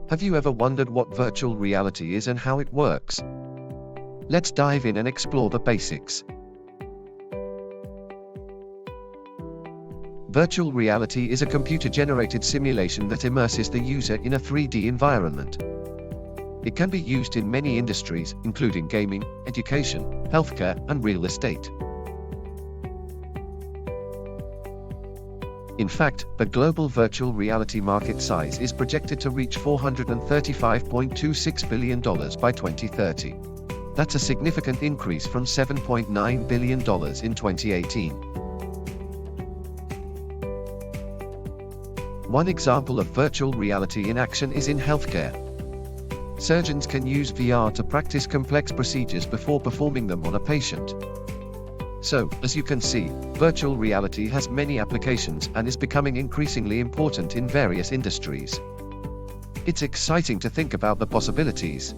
Have you ever wondered what virtual reality is and how it works? Let's dive in and explore the basics. Virtual reality is a computer-generated simulation that immerses the user in a 3D environment. It can be used in many industries, including gaming, education, healthcare, and real estate. In fact, the global virtual reality market size is projected to reach $435.26 billion by 2030. That's a significant increase from $7.9 billion in 2018. One example of virtual reality in action is in healthcare. Surgeons can use VR to practice complex procedures before performing them on a patient. So, as you can see, virtual reality has many applications and is becoming increasingly important in various industries. It's exciting to think about the possibilities.